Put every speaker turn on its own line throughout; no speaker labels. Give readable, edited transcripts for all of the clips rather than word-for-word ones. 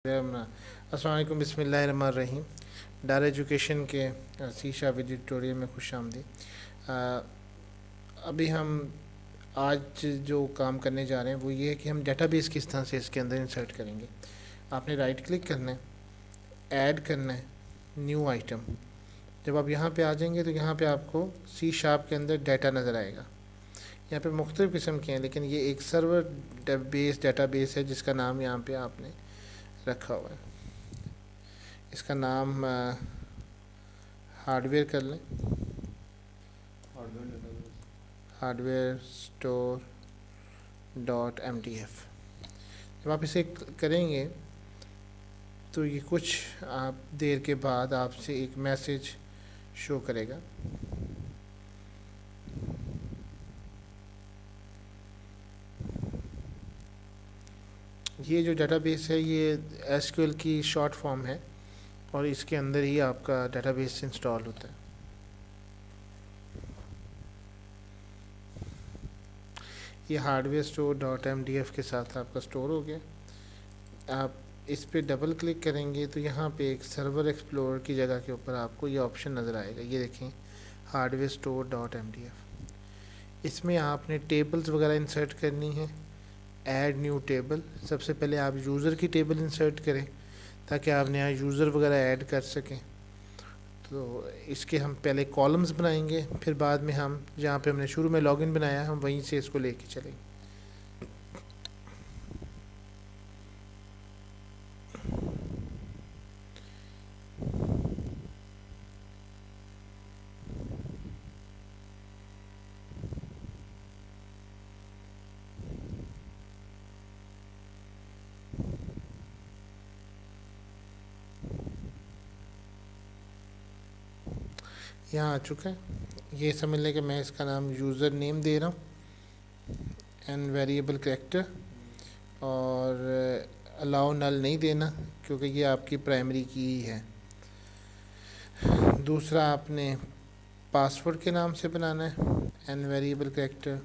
अस्सलाम वालेकुम, बिस्मिल्लाहिर्रहमानिर्रहीम। डार एजुकेशन के शीशा वीडियो ट्यूटोरियल में खुश आमदीद। अभी हम आज जो काम करने जा रहे हैं वो ये है कि हम डेटाबेस किस तरह से इसके अंदर इंसर्ट करेंगे। आपने राइट क्लिक करना है, ऐड करना है, न्यू आइटम। जब आप यहाँ पे आ जाएंगे तो यहाँ पे आपको सी शार्प के अंदर डाटा नज़र आएगा। यहाँ पे मुख्तलिफ़ किस्म के हैं, लेकिन ये एक सर्वर बेस डेटाबेस है जिसका नाम यहाँ पे आपने रखा हुआ है। इसका नाम हार्डवेयर कर लें, हार्डवेयर स्टोर .mdf। जब आप इसे करेंगे तो ये कुछ आप देर के बाद आपसे एक मैसेज शो करेगा। ये जो डेटाबेस है ये एसक्यूएल की शॉर्ट फॉर्म है और इसके अंदर ही आपका डेटाबेस इंस्टॉल होता है। ये हार्डवेयर स्टोर .mdf के साथ आपका स्टोर हो गया। आप इस पे डबल क्लिक करेंगे तो यहाँ पे एक सर्वर एक्सप्लोरर की जगह के ऊपर आपको ये ऑप्शन नज़र आएगा। ये देखें, हार्डवेयर स्टोर .mdf। इसमें आपने टेबल्स वगैरह इंसर्ट करनी है। ऐड न्यू टेबल, सबसे पहले आप यूज़र की टेबल इंसर्ट करें ताकि आप नया यूज़र वगैरह ऐड कर सकें। तो इसके हम पहले कॉलम्स बनाएंगे, फिर बाद में हम जहाँ पे हमने शुरू में लॉगिन बनाया हम वहीं से इसको लेके चलेंगे। यहाँ आ चुका है। ये समझ लें कि मैं इसका नाम यूज़र नेम दे रहा हूँ एंड वेरिएबल कैरेक्टर, और अलाउ नल नहीं देना क्योंकि ये आपकी प्राइमरी की ही है। दूसरा आपने पासवर्ड के नाम से बनाना है एंड वेरिएबल कैरेक्टर।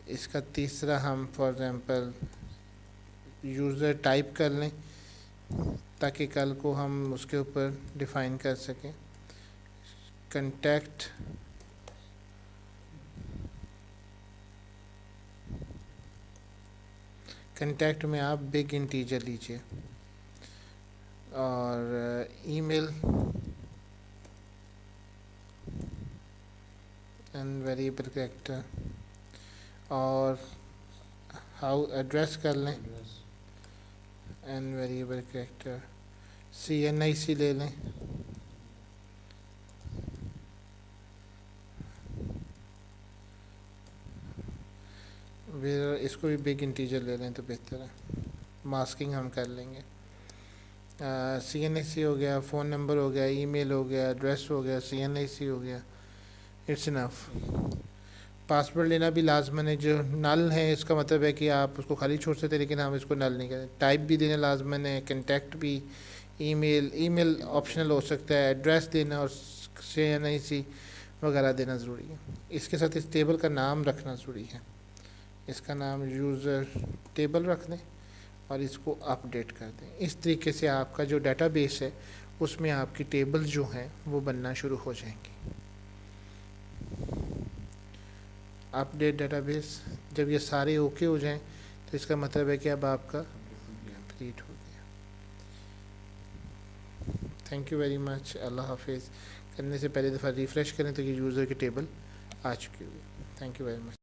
इसका तीसरा हम फॉर एग्ज़ाम्पल यूज़र टाइप कर लें ताकि कल को हम उसके ऊपर डिफ़ाइन कर सकें। कंटेक्ट में आप बिग इंटीजर लीजिए और ईमेल एंड वेरिएबल कैरेक्टर, और हाउ एड्रेस कर लें एंड वेरिएबल कैरेक्टर। CNIC ले लें, इसको भी बिग इंटीजर ले लें तो बेहतर है। मास्किंग हम कर लेंगे। CNIC हो गया, फ़ोन नंबर हो गया, ईमेल हो गया, एड्रेस हो गया, CNIC हो गया, इट्स इनफ। पासवर्ड लेना भी लाजमन है। जो नल है इसका मतलब है कि आप उसको खाली छोड़ सकते हैं, लेकिन हम इसको नल नहीं करें। टाइप भी देना लाजमन है, कंटेक्ट भी, ईमेल ऑप्शनल हो सकता है, एड्रेस देना और CNIC वगैरह देना ज़रूरी है। इसके साथ इस टेबल का नाम रखना ज़रूरी है। इसका नाम यूज़र टेबल रख दें और इसको अपडेट कर दें। इस तरीके से आपका जो डेटाबेस है उसमें आपकी टेबल्स जो हैं वो बनना शुरू हो जाएंगी। अपडेट डेटाबेस, जब ये सारे ओके हो जाएं तो इसका मतलब है कि अब आपका कंप्लीट हो गया। Thank you very much. अल्लाह हाफिज़। करने से पहले दफ़ा रिफ़्रेश करें तो ये यूज़र की टेबल आ चुकी होगी। Thank you very much.